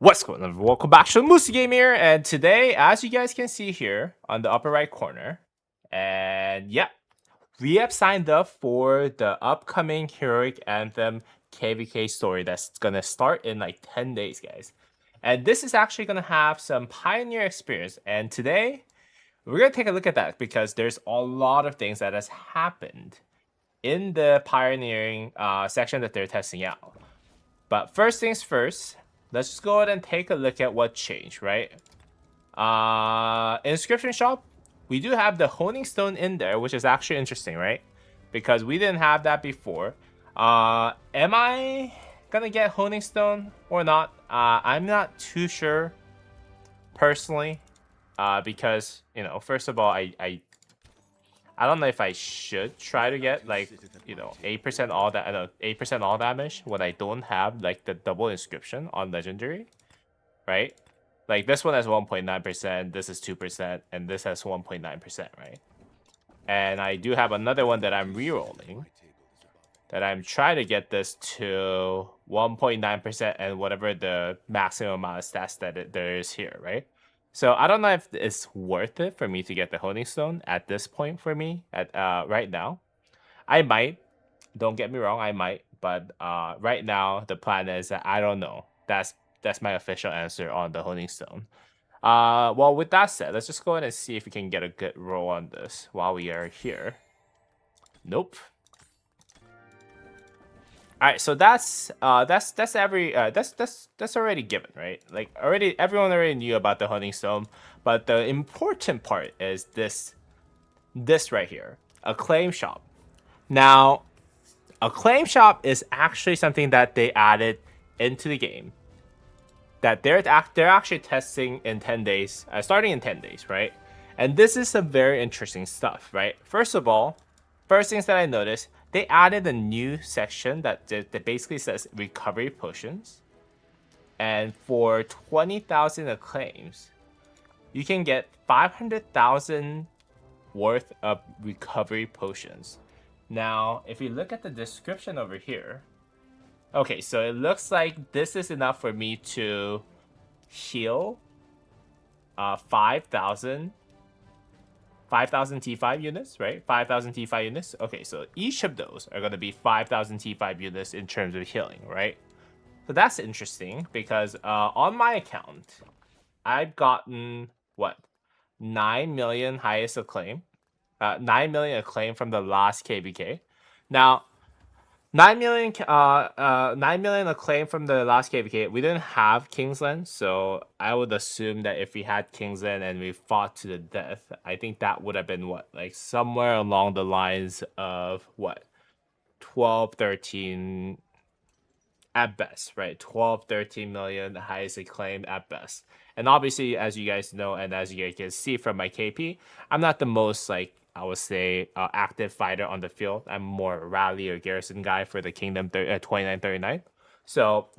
What's going on? Welcome back to Moosey Game here, and today, as you guys can see here on the upper right corner, and yeah, we have signed up for the upcoming Heroic Anthem KVK story that's gonna start in like 10 days, guys. And this is actually gonna have some pioneer experience, and today we're gonna take a look at that because there's a lot of things that has happened in the pioneering section that they're testing out. But first things first, let's just go ahead and take a look at what changed, right? Inscription shop, we do have the honing stone in there, which is actually interesting, right? Because we didn't have that before. Am I gonna get honing stone or not? I'm not too sure personally. Because first of all, I don't know if I should try to get like 8% all that 8% all damage when I don't have like the double inscription on legendary, right? Like this one has 1.9%, this is 2%, and this has 1.9%, right? And I do have another one that I'm rerolling that I'm trying to get this to 1.9% and whatever the maximum amount of stats that there is here, right? So I don't know if it's worth it for me to get the honing stone at this point for me at right now. I might, don't get me wrong, I might, but right now the plan is that I don't know. That's my official answer on the honing stone. Well, with that said, let's just go ahead and see if we can get a good roll on this while we are here. Nope. All right, so that's already given, right? Like everyone already knew about the honing stone, but the important part is this right here, Acclaim shop. Now, Acclaim shop is actually something that they added into the game that they're actually testing in 10 days, starting in 10 days, right? And this is some very interesting stuff, right? First of all, first things that I noticed, they added a new section that basically says recovery potions. And for 20,000 acclaims, you can get 500,000 worth of recovery potions. Now, if you look at the description over here, okay, so it looks like this is enough for me to heal 5,000 T5 units, right? 5,000 T5 units. Okay, so each of those are going to be 5,000 T5 units in terms of healing, right? So that's interesting because on my account, I've gotten, what, 9 million highest acclaim. 9 million acclaim from the last KBK. Now, 9 million, 9 million acclaim from the last KVK. We didn't have Kingsland, so I would assume that if we had Kingsland and we fought to the death, I think that would have been what, like somewhere along the lines of what, 12, 13 at best, right? 12, 13 million, the highest acclaim at best. And obviously, as you guys know, and as you guys can see from my KP, I'm not the most like I would say active fighter on the field. I'm more a rally or garrison guy for the Kingdom 2939. So,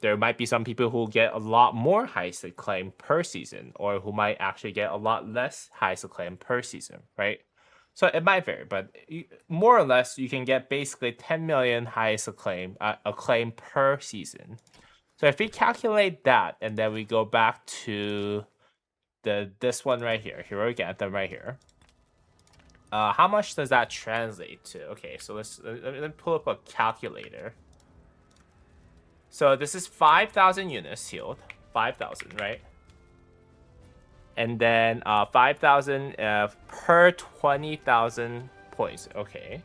there might be some people who get a lot more highest acclaim per season, or who might actually get a lot less highest acclaim per season, right? So it might vary, but more or less, you can get basically 10 million highest acclaim per season. So if we calculate that, and then we go back to this one right here, Heroic Anthem right here. How much does that translate to? Okay, so let me pull up a calculator. So this is 5,000 units healed, 5,000, right? And then 5,000 per 20,000 points. Okay,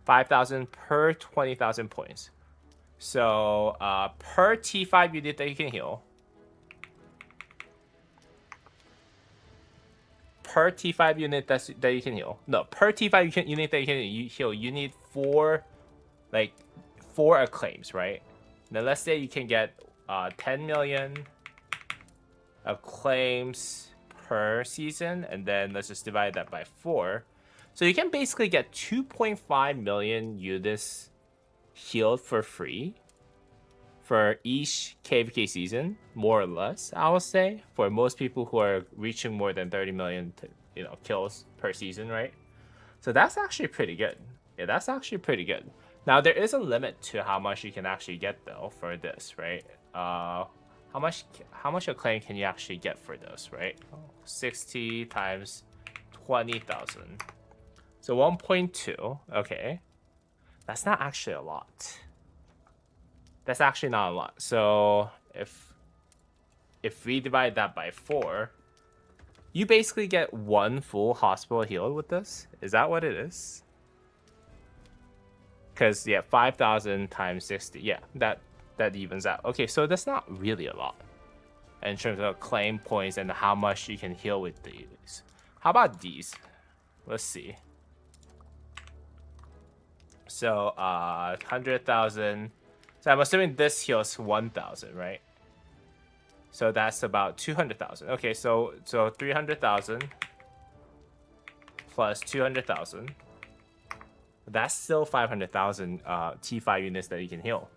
5,000 per 20,000 points. So per T5 unit that you can heal. Per T5 unit that you can heal. No, per T5 unit that you can heal, you need four acclaims, right? Now let's say you can get 10 million acclaims per season, and then let's just divide that by 4. So you can basically get 2.5 million units healed for free for each KVK season, more or less, I would say, for most people who are reaching more than 30 million kills per season, right? So that's actually pretty good. Yeah, that's actually pretty good. Now there is a limit to how much you can actually get though for this, right? how much acclaim can you actually get for those, right? 60 times 20,000. So 1.2. Okay. That's not actually a lot. That's actually not a lot. So if we divide that by 4, you basically get 1 full hospital healed with this. Is that what it is? Because yeah, 5,000 times 60. Yeah, that evens out. Okay, so that's not really a lot in terms of claim points and how much you can heal with these. How about these? Let's see. So 100,000. So I'm assuming this heals 1,000, right? So that's about 200,000. Okay, so 300,000 plus 200,000. That's still 500,000 T5 units that you can heal.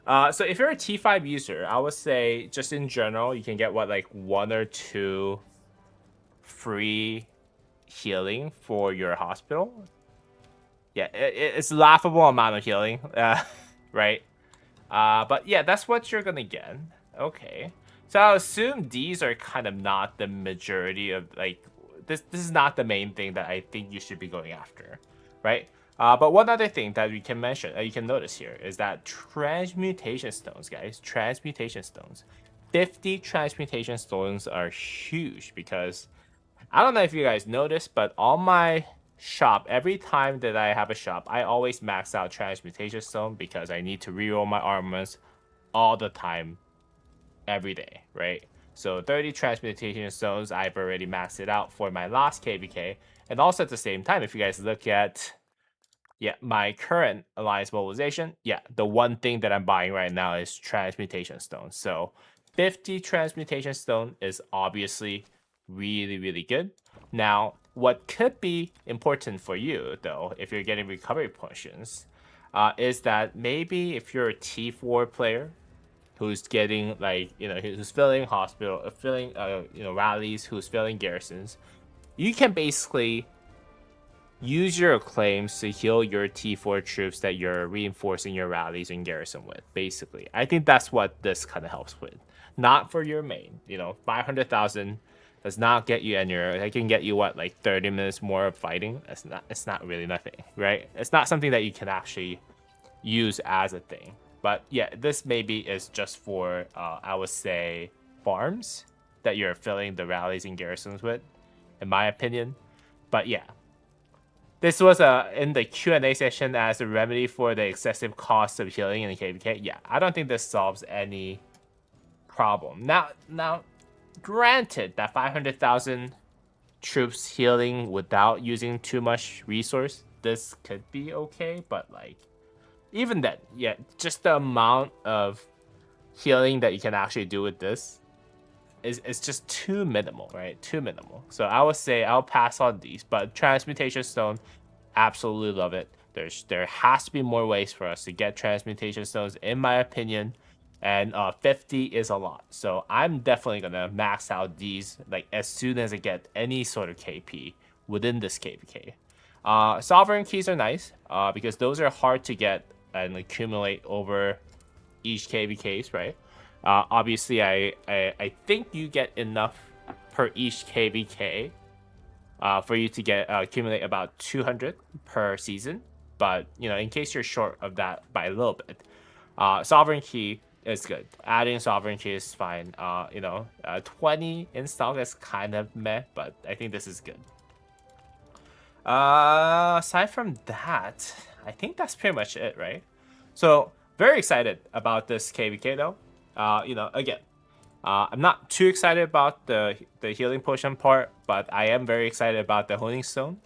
So if you're a T5 user, I would say just in general, you can get what, like 1 or 2 free healing for your hospital. Yeah, it's a laughable amount of healing, right? But yeah, that's what you're gonna get. Okay. So I assume these are kind of not the majority of, like, this is not the main thing that I think you should be going after, right? But one other thing that we can mention, you can notice here, is that transmutation stones, guys. Transmutation stones. 50 transmutation stones are huge because I don't know if you guys noticed, but on my shop, every time that I have a shop, I always max out transmutation stone because I need to reroll my armaments all the time, every day, right? So 30 transmutation stones, I've already maxed it out for my last KVK. And also at the same time, if you guys look at my current alliance mobilization, the one thing that I'm buying right now is transmutation stone. So 50 transmutation stone is obviously really, really good. Now, what could be important for you, though, if you're getting recovery potions, is that maybe if you're a T4 player who's getting, like, who's filling hospital, filling, rallies, who's filling garrisons, you can basically use your acclaims to heal your T4 troops that you're reinforcing your rallies and garrison with, basically. I think that's what this kind of helps with. Not for your main. 500,000 does not get you anywhere. It can get you, what, like 30 minutes more of fighting? It's not really nothing, right? It's not something that you can actually use as a thing. But yeah, this maybe is just for, I would say, farms that you're filling the rallies and garrisons with, in my opinion. But yeah. This was in the Q&A session as a remedy for the excessive cost of healing in the KVK. Yeah, I don't think this solves any problem. Now, granted that 500,000 troops healing without using too much resource, this could be okay, but like, even then, yeah, just the amount of healing that you can actually do with this is just too minimal, right? Too minimal. So I would say I'll pass on these, but transmutation stone, absolutely love it. There has to be more ways for us to get transmutation stones, in my opinion, and 50 is a lot. So I'm definitely gonna max out these like as soon as I get any sort of KP within this KVK. Sovereign keys are nice because those are hard to get and accumulate over each KVKs, right? Obviously, I think you get enough per each KVK for you to get accumulate about 200 per season. But in case you're short of that by a little bit, sovereign key is good. Adding sovereign key is fine. 20 in stock is kind of meh, but I think this is good. Aside from that, I think that's pretty much it, right? So very excited about this KVK though. Again, I'm not too excited about the healing potion part, but I am very excited about the honing stone.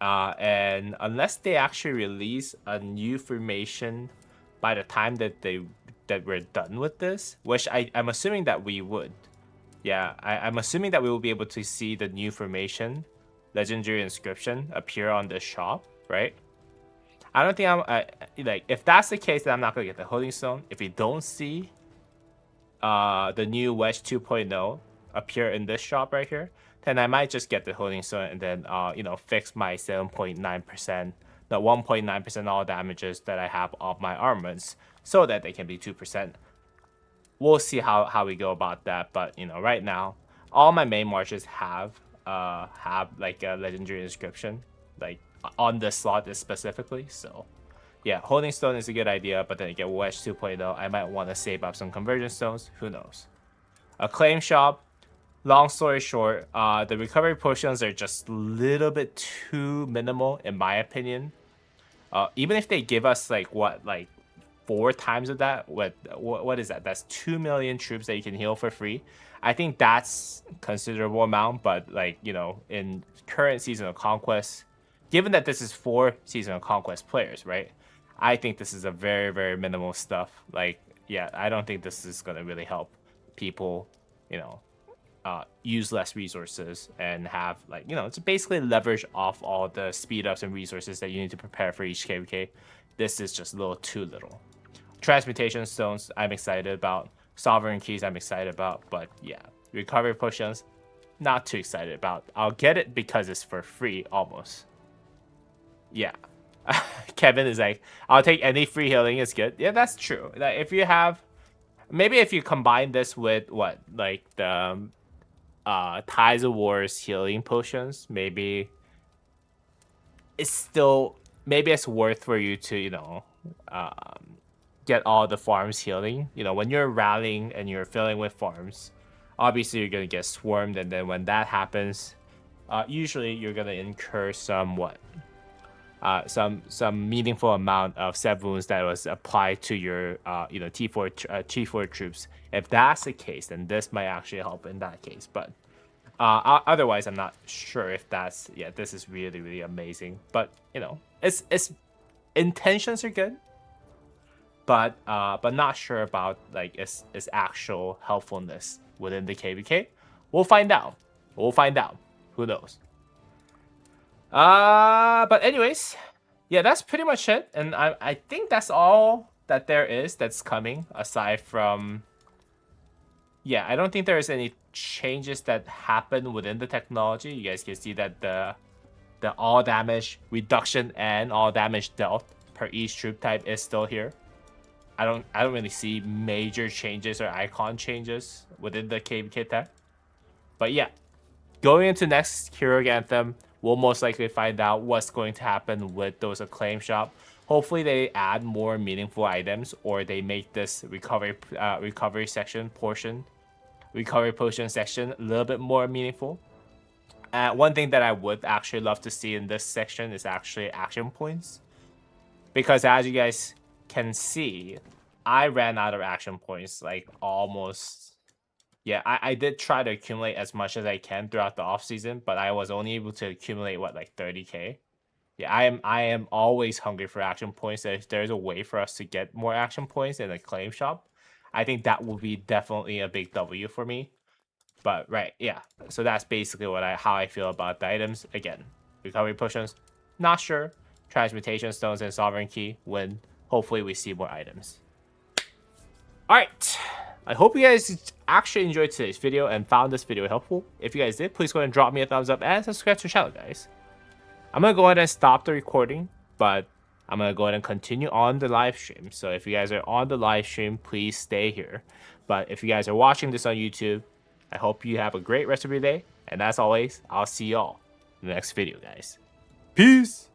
And unless they actually release a new formation by the time that we're done with this, which I'm assuming that we would. Yeah, I'm assuming that we will be able to see the new formation, legendary inscription, appear on the shop, right? I don't think like, if that's the case, then I'm not gonna get the holding stone. If we don't see the new Wedge 2.0 appear in this shop right here, then I might just get the holding stone and then fix my 7.9%, the 1.9% all damages that I have of my armaments, so that they can be 2%. we'll see how we go about that. But you know, right now, all my main marches have like a legendary inscription, like on the slot specifically. So yeah, holding stone is a good idea, but then you get wedge 2.0. I might want to save up some conversion stones. Who knows? Acclaim shop. Long story short, the recovery potions are just a little bit too minimal in my opinion. Even if they give us like 4 times of that, what is that? That's 2 million troops that you can heal for free. I think that's considerable amount, but like, you know, in current Season of Conquest, given that this is for Season of Conquest players, right? I think this is a very, very minimal stuff. Like, yeah, I don't think this is gonna really help people, you know, use less resources and have like, you know, it's basically leverage off all the speed ups and resources that you need to prepare for each KVK. This is just a little too little. Transmutation stones, I'm excited about. Sovereign keys, I'm excited about. But yeah, recovery potions, not too excited about. I'll get it because it's for free almost. Yeah. Kevin is like, I'll take any free healing, it's good. Yeah, that's true. Like, if you have, maybe if you combine this with what, like the Ties of Wars healing potions, maybe it's still, maybe it's worth for you to, you know, get all the farms healing. You know, when you're rallying and you're filling with farms, obviously you're gonna get swarmed, and then when that happens, usually you're gonna incur some some meaningful amount of set wounds that was applied to your you know, T4 troops. If that's the case, then this might actually help in that case. But otherwise, I'm not sure if that's, yeah, this is really, really amazing. But you know, it's intentions are good, but not sure about like its actual helpfulness within the KVK. We'll find out. We'll find out. Who knows? But anyways, yeah, that's pretty much it. And I think that's all that there is that's coming aside from, yeah, I don't think there is any changes that happen within the technology. You guys can see that the all damage reduction and all damage dealt per each troop type is still here. I don't really see major changes or icon changes within the KVK tech. But yeah, going into next Heroic Anthem, we'll most likely find out what's going to happen with those Acclaim shop. Hopefully they add more meaningful items, or they make this recovery potion section a little bit more meaningful. One thing that I would actually love to see in this section is actually action points, because as you guys can see, I ran out of action points like almost. Yeah, I did try to accumulate as much as I can throughout the off season, but I was only able to accumulate what, like 30k. Yeah, I am always hungry for action points. If there's a way for us to get more action points in the claim shop, I think that will be definitely a big W for me. But right, yeah. So that's basically how I feel about the items. Again, recovery potions, not sure. Transmutation stones and sovereign key win. Hopefully we see more items. All right. I hope you guys actually enjoyed today's video and found this video helpful. If you guys did, please go ahead and drop me a thumbs up and subscribe to the channel, guys. I'm going to go ahead and stop the recording, but I'm going to go ahead and continue on the live stream. So if you guys are on the live stream, please stay here. But if you guys are watching this on YouTube, I hope you have a great rest of your day. And as always, I'll see y'all in the next video, guys. Peace!